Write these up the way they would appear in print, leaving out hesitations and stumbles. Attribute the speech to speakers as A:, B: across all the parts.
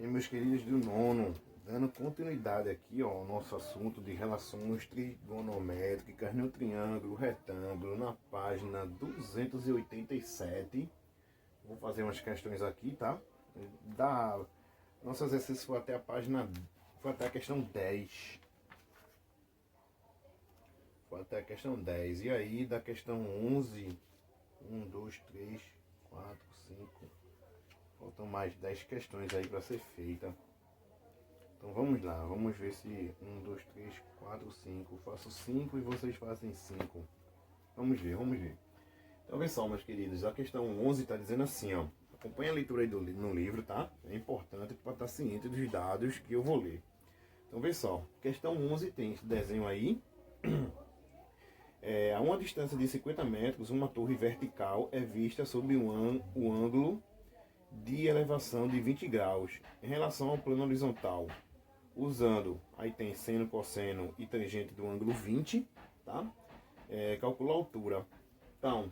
A: E meus queridos do nono, dando continuidade aqui ó, ao nosso assunto de relações trigonométricas no triângulo retângulo, na página 287. Vou fazer umas questões aqui, tá? Nosso exercício foi até a questão 10. Foi até a questão 10. E aí, da questão 11, 1, 2, 3, 4, 5. Faltam mais 10 questões aí para ser feita. Então vamos lá, vamos ver se 1, 2, 3, 4, 5. Faço 5 e vocês fazem 5. Vamos ver. Então vê só, meus queridos, a questão 11 está dizendo assim, ó. Acompanhe a leitura aí no livro, tá? É importante para estar ciente dos dados que eu vou ler. Então vê só, questão 11 tem esse desenho aí. A uma distância de 50 metros, uma torre vertical é vista sob o ângulo de elevação de 20 graus em relação ao plano horizontal, usando, aí tem seno, cosseno e tangente do ângulo 20, tá? Calcula a altura. Então,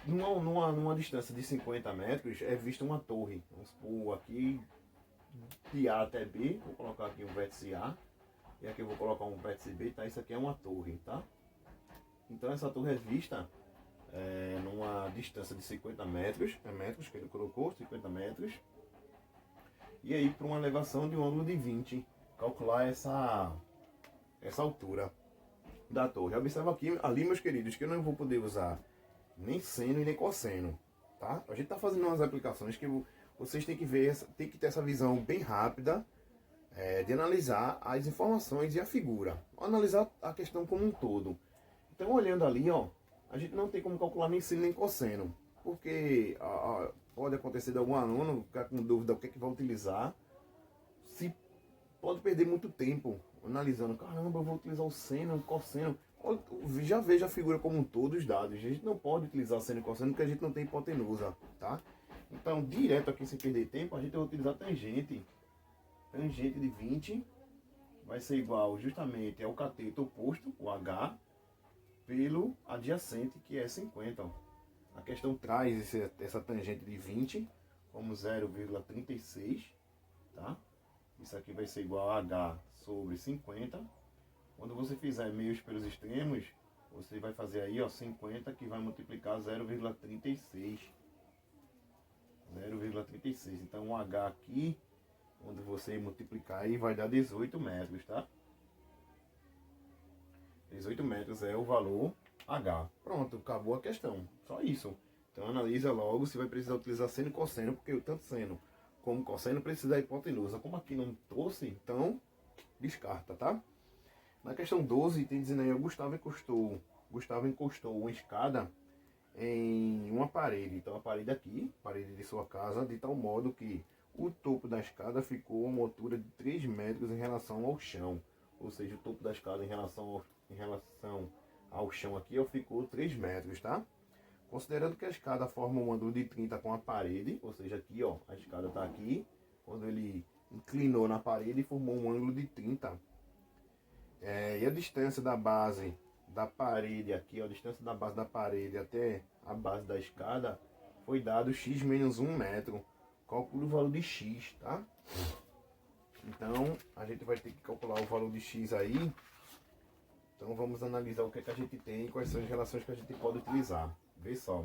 A: numa distância de 50 metros é vista uma torre. Vamos supor aqui de A até B, vou colocar aqui um vértice A, e aqui eu vou colocar um vértice B, tá? Isso aqui é uma torre, tá? Então essa torre é vista numa distância de 50 metros, metros que ele colocou, 50 metros. E aí para uma elevação de um ângulo de 20, calcular essa altura da torre. Observa aqui, ali meus queridos, que eu não vou poder usar nem seno e nem cosseno, tá? A gente tá fazendo umas aplicações que vocês têm que ver, tem que ter essa visão bem rápida de analisar as informações e a figura, analisar a questão como um todo. Então olhando ali, ó, a gente não tem como calcular nem seno nem cosseno, porque pode acontecer de algum aluno ficar com dúvida o que é que vai utilizar, se pode perder muito tempo analisando, caramba, eu vou utilizar o seno, o cosseno. Já veja a figura como um todo, os dados. A gente não pode utilizar seno e cosseno porque a gente não tem hipotenusa, tá? Então, direto aqui sem perder tempo, a gente vai utilizar tangente. Tangente de 20 vai ser igual justamente ao cateto oposto, o H, pelo adjacente, que é 50. A questão traz essa tangente de 20 como 0,36, tá? Isso aqui vai ser igual a H sobre 50. Quando você fizer meios pelos extremos, você vai fazer aí, ó, 50 que vai multiplicar 0,36. 0,36. Então o H aqui, quando você multiplicar aí, vai dar 18 metros, tá? 18 metros é o valor H. Pronto, acabou a questão. Só isso. Então analisa logo se vai precisar utilizar seno e cosseno, porque tanto seno como cosseno precisa da hipotenusa. Como aqui não trouxe, então descarta, tá? Na questão 12, tem dizendo aí, Gustavo encostou uma escada em uma parede. Então a parede aqui, parede de sua casa, de tal modo que o topo da escada ficou a uma altura de 3 metros em relação ao chão. Ou seja, o topo da escada em relação ao chão aqui, ó, ficou 3 metros, tá? Considerando que a escada forma um ângulo de 30 com a parede, ou seja, aqui, ó, a escada está aqui, quando ele inclinou na parede e formou um ângulo de 30. E a distância da base da parede aqui, ó, a distância da base da parede até a base da escada foi dado x menos 1 metro. Calcule o valor de x, tá? Então, a gente vai ter que calcular o valor de x aí. Então, vamos analisar o que é que a gente tem e quais são as relações que a gente pode utilizar. Vê só.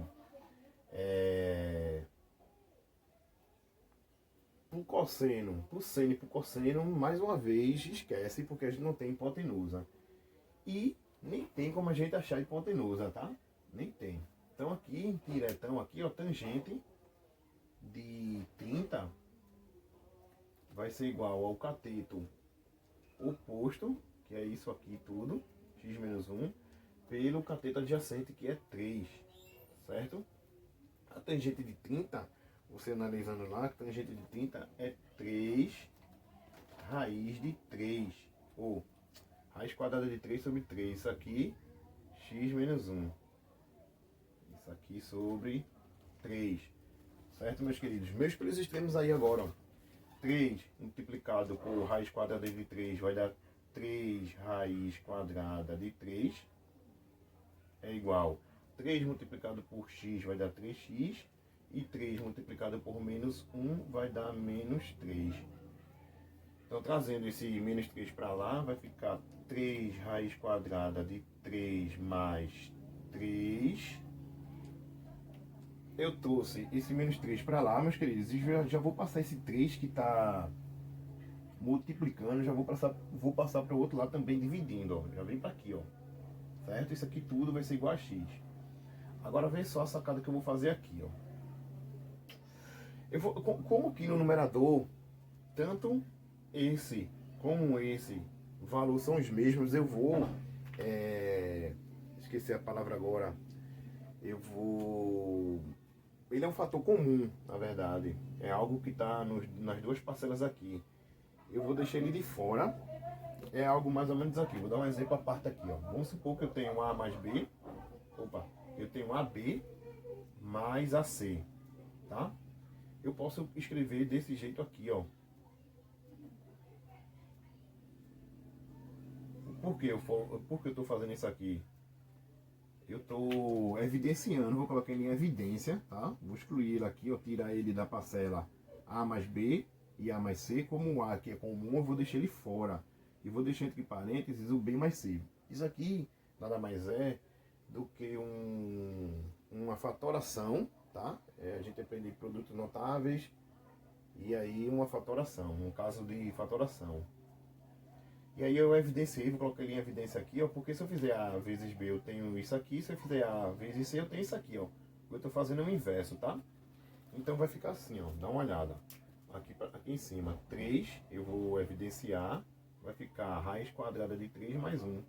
A: Pro cosseno, pro seno e pro cosseno, mais uma vez, esquece, porque a gente não tem hipotenusa. E nem tem como a gente achar hipotenusa, tá? Nem tem. Então aqui, diretão aqui, ó, tangente de 30 vai ser igual ao cateto oposto, que é isso aqui tudo, x menos 1, pelo cateto adjacente, que é 3, certo? A tangente de 30, você analisando lá, a tangente de 30 é 3 raiz de 3, ou raiz quadrada de 3 sobre 3, isso aqui, x menos 1. Isso aqui sobre 3, certo, meus queridos? Meus pelos extremos aí agora, ó. 3 multiplicado por raiz quadrada de 3 vai dar 3 raiz quadrada de 3 é igual 3 multiplicado por x vai dar 3x E 3 multiplicado por menos 1 vai dar menos 3. Então, trazendo esse menos 3 para lá, vai ficar 3 raiz quadrada de 3 mais 3. Eu trouxe esse menos 3 para lá, meus queridos, e já vou passar esse 3 que está multiplicando, já vou passar para o outro lado também dividindo, ó. Já vem para aqui, ó. Certo? Isso aqui tudo vai ser igual a x. Agora vem só a sacada que eu vou fazer aqui, ó. Como que no numerador, tanto esse como esse valor são os mesmos, eu vou esqueci a palavra agora. Ele é um fator comum, na verdade. É algo que está nas duas parcelas aqui. Eu vou deixar ele de fora. É algo mais ou menos aqui. Vou dar um exemplo a parte aqui, ó. Vamos supor que eu tenho A mais B. Opa, eu tenho AB mais AC, tá? Eu posso escrever desse jeito aqui, ó. Por que eu estou fazendo isso aqui? Eu estou evidenciando, vou colocar ele em evidência, tá? Vou excluir ele aqui, ó, tirar ele da parcela A mais B e A mais C. Como o A aqui é comum, eu vou deixar ele fora. E vou deixar entre parênteses o B mais C. Isso aqui nada mais é do que uma fatoração, tá? A gente aprende produtos notáveis e aí uma fatoração, um caso de fatoração. E aí eu evidenciei, vou colocar ele em evidência aqui, ó, porque se eu fizer A vezes B eu tenho isso aqui, se eu fizer A vezes C eu tenho isso aqui, ó. Eu estou fazendo o inverso, tá? Então vai ficar assim, ó, dá uma olhada. Aqui em cima, 3, eu vou evidenciar, vai ficar a raiz quadrada de 3 mais 1.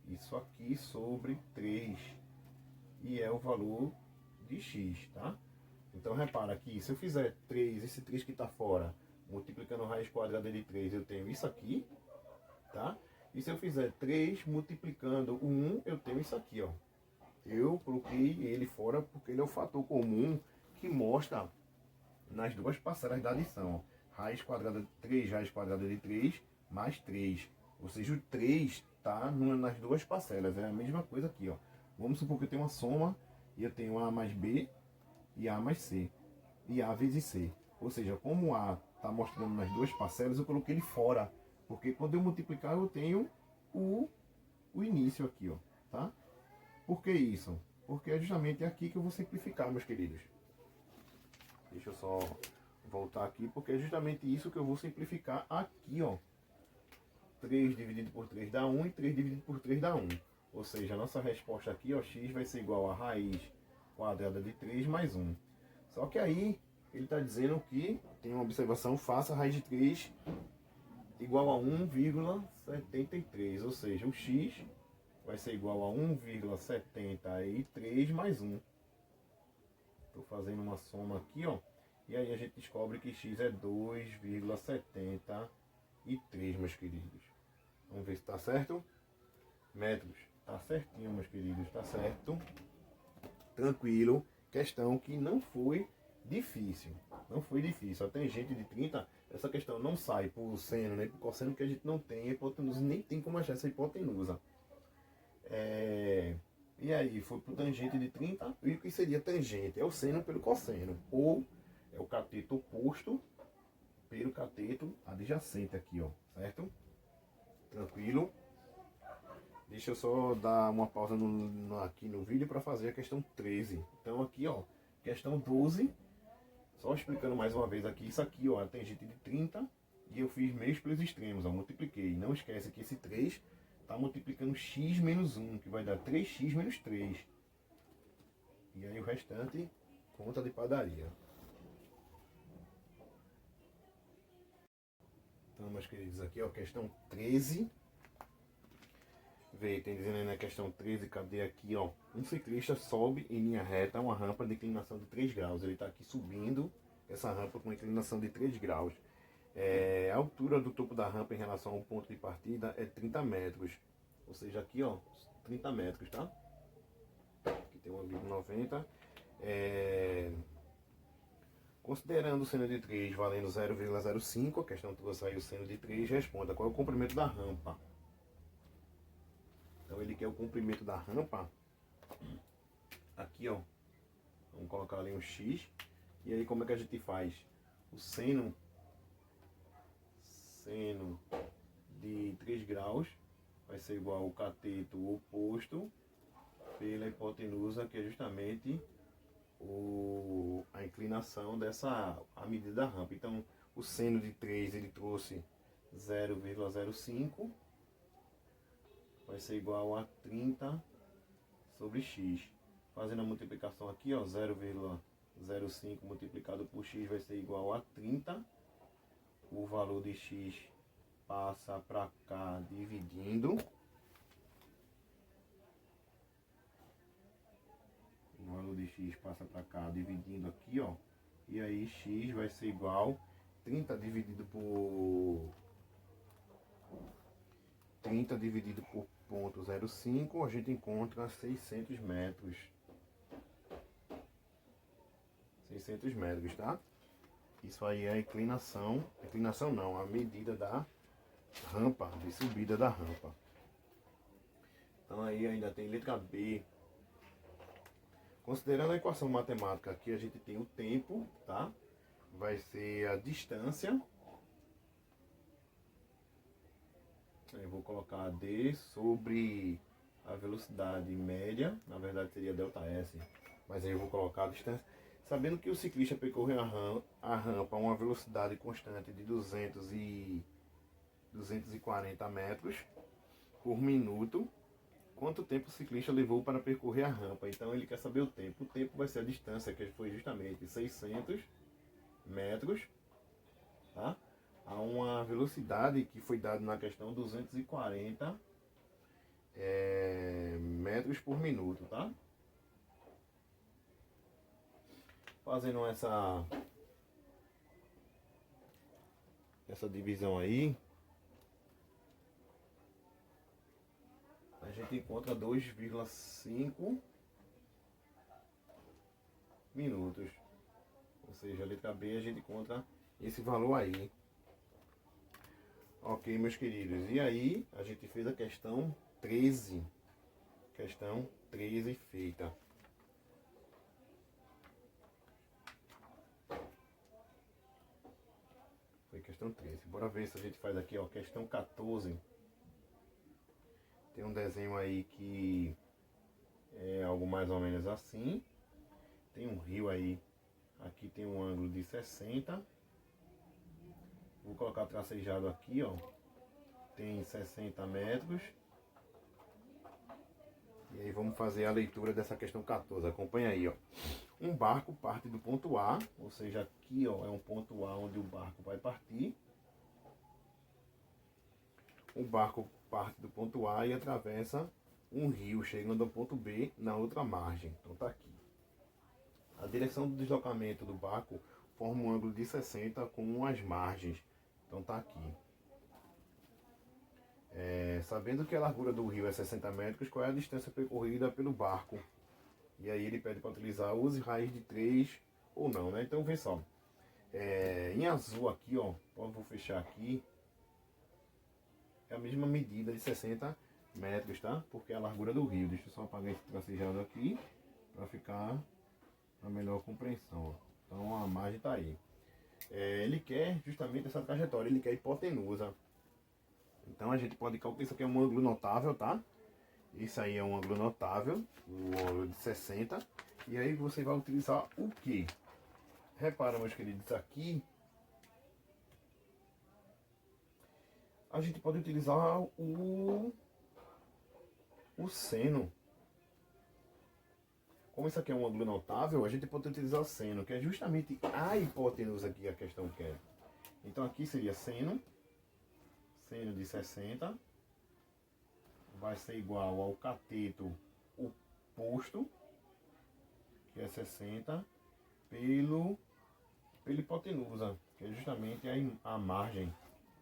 A: Isso aqui sobre 3. E é o valor de x, tá? Então repara aqui, se eu fizer 3, esse 3 que está fora, multiplicando a raiz quadrada de 3, eu tenho isso aqui, tá? E se eu fizer 3 multiplicando o 1, eu tenho isso aqui, ó. Eu coloquei ele fora porque ele é o fator comum que mostra nas duas parcelas da adição. Raiz quadrada de 3, raiz quadrada de 3, mais 3. Ou seja, o 3 está nas duas parcelas. É a mesma coisa aqui, ó. Vamos supor que eu tenho uma soma e eu tenho A mais B e A mais C. E A vezes C. Ou seja, como A está mostrando nas duas parcelas, eu coloquei ele fora. Porque quando eu multiplicar, eu tenho o início aqui, ó. Tá? Por que isso? Porque é justamente aqui que eu vou simplificar, meus queridos. Deixa eu só voltar aqui, porque é justamente isso que eu vou simplificar aqui, ó. 3 dividido por 3 dá 1 e 3 dividido por 3 dá 1. Ou seja, a nossa resposta aqui, ó, x vai ser igual a raiz quadrada de 3 mais 1. Só que aí ele está dizendo que, tem uma observação, faça a raiz de 3 igual a 1,73. Ou seja, o x vai ser igual a 1,73 mais 1. Estou fazendo uma soma aqui, ó. E aí a gente descobre que x é 2,73, meus queridos. Vamos ver se está certo. Metros. Está certinho, meus queridos. Está certo. Tranquilo. Questão que não foi difícil. Não foi difícil. A tangente de 30, essa questão não sai por seno, nem por cosseno, que a gente não tem hipotenusa. Nem tem como achar essa hipotenusa. E aí, foi para o tangente de 30, e o que seria tangente? É o seno pelo cosseno, ou é o cateto oposto pelo cateto adjacente aqui, ó, certo? Tranquilo? Deixa eu só dar uma pausa aqui no vídeo para fazer a questão 13. Então aqui, ó, questão 12, só explicando mais uma vez aqui, isso aqui, ó, a tangente de 30, e eu fiz meios pelos extremos, ó, multipliquei. Não esquece que esse 3... está multiplicando x menos 1, que vai dar 3x menos 3. E aí o restante, conta de padaria. Então, meus queridos, aqui ó, questão 13. Vê, tem dizendo aí na questão 13, cadê aqui, ó? Um ciclista sobe em linha reta uma rampa de inclinação de 3 graus. Ele está aqui subindo essa rampa com inclinação de 3 graus. A altura do topo da rampa em relação ao ponto de partida é 30 metros. Ou seja, aqui, ó, 30 metros, tá? Aqui tem 1,90. Considerando o seno de 3 valendo 0,05, a questão trouxe aí o seno de 3, responda qual é o comprimento da rampa. Então ele quer o comprimento da rampa. Aqui, ó. Vamos colocar ali um x. E aí como é que a gente faz? O seno de 3 graus vai ser igual ao cateto oposto pela hipotenusa, que é justamente a inclinação a medida da rampa. Então, o seno de 3 ele trouxe 0,05, vai ser igual a 30 sobre x. Fazendo a multiplicação aqui, ó, 0,05 multiplicado por x vai ser igual a 30. O valor de x passa para cá dividindo. O valor de x passa para cá dividindo aqui, ó. E aí x vai ser igual 30 dividido por 0,05, a gente encontra 600 metros. 600 metros, tá? Isso aí é a inclinação não, a medida da rampa, de subida da rampa. Então aí ainda tem letra B. Considerando a equação matemática aqui, a gente tem o tempo, tá? Vai ser a distância. Eu vou colocar D sobre a velocidade média, na verdade seria ΔS, mas aí eu vou colocar a distância. Sabendo que o ciclista percorreu a rampa a uma velocidade constante de 240 metros por minuto, quanto tempo o ciclista levou para percorrer a rampa? Então ele quer saber o tempo. O tempo vai ser a distância, que foi justamente 600 metros, tá? A uma velocidade que foi dada na questão 240 metros por minuto, tá? Fazendo essa divisão aí, a gente encontra 2,5 minutos. Ou seja, a letra B a gente encontra esse valor aí. Ok, meus queridos. E aí, a gente fez a questão 13. Questão 13 feita. Foi questão 13. Bora ver se a gente faz aqui, ó, questão 14. Tem um desenho aí que é algo mais ou menos assim. Tem um rio aí. Aqui tem um ângulo de 60. Vou colocar tracejado aqui, ó. Tem 60 metros. E aí vamos fazer a leitura dessa questão 14. Acompanha aí, ó. Um barco parte do ponto A, ou seja, aqui, ó, é um ponto A onde o barco vai partir. O barco parte do ponto A e atravessa um rio, chegando ao ponto B na outra margem. Então tá aqui. A direção do deslocamento do barco forma um ângulo de 60 com as margens. Então tá aqui. Sabendo que a largura do rio é 60 metros, qual é a distância percorrida pelo barco? E aí ele pede para utilizar, use raiz de 3 ou não, né? Então vê só. Em azul aqui, ó, vou fechar aqui. É a mesma medida de 60 metros, tá? Porque é a largura do rio. Deixa eu só apagar esse tracejado aqui para ficar a melhor compreensão, ó. Então a margem tá aí. Ele quer justamente essa trajetória, ele quer a hipotenusa. Então a gente pode calcular, isso aqui é um ângulo notável, tá? Isso aí é um ângulo notável, um ângulo de 60. E aí você vai utilizar o que? Repara, meus queridos, aqui a gente pode utilizar o seno. Como isso aqui é um ângulo notável, a gente pode utilizar o seno, que é justamente a hipotenusa que a questão quer. Então aqui seria seno de 60 vai ser igual ao cateto oposto, que é 60, pela hipotenusa, que é justamente a margem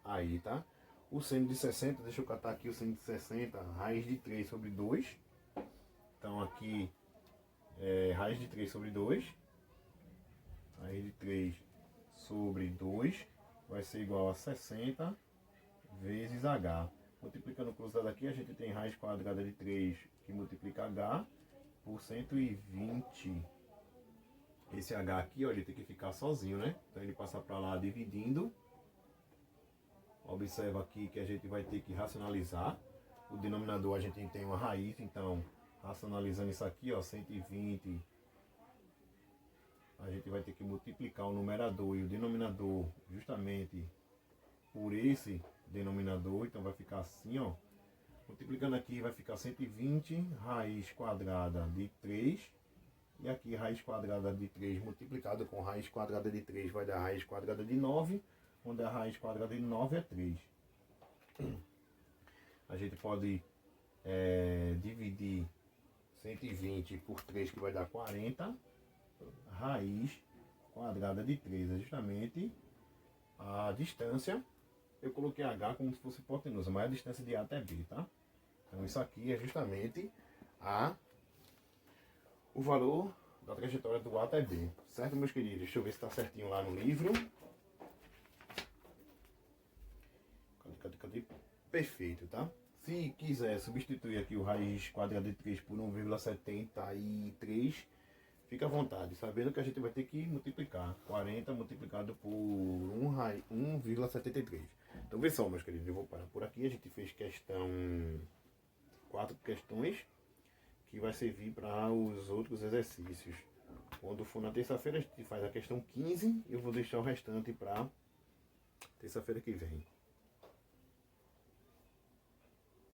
A: aí, tá? O seno de 60, deixa eu catar aqui o seno de 60, raiz de 3 sobre 2. Então aqui raiz de 3 sobre 2. Raiz de 3 sobre 2 vai ser igual a 60 vezes H. Multiplicando cruzado aqui, a gente tem raiz quadrada de 3 que multiplica H por 120 Esse H aqui, ó, ele tem que ficar sozinho, né? Então ele passa para lá dividindo. Observa aqui que a gente vai ter que racionalizar. O denominador a gente tem uma raiz, então racionalizando isso aqui, ó, 120. A gente vai ter que multiplicar o numerador e o denominador justamente por esse denominador. Então vai ficar assim, ó. Multiplicando aqui vai ficar 120 raiz quadrada de 3. E aqui raiz quadrada de 3 multiplicado com raiz quadrada de 3 vai dar raiz quadrada de 9. Onde a raiz quadrada de 9 é 3. A gente pode dividir 120 por 3, que vai dar 40. Raiz quadrada de 3 é justamente a distância. Eu coloquei H como se fosse hipotenusa, mas a distância de A até B, tá? Então isso aqui é justamente o valor da trajetória do A até B. Certo, meus queridos? Deixa eu ver se está certinho lá no livro. Cadê? Perfeito, tá? Se quiser substituir aqui o raiz quadrada de 3 por 1,73, fica à vontade, sabendo que a gente vai ter que multiplicar 40 multiplicado por 1,73. Então vê só, meus queridos, eu vou parar por aqui. A gente fez 4 questões que vai servir para os outros exercícios. Quando for na terça-feira a gente faz a questão 15 e eu vou deixar o restante para terça-feira que vem.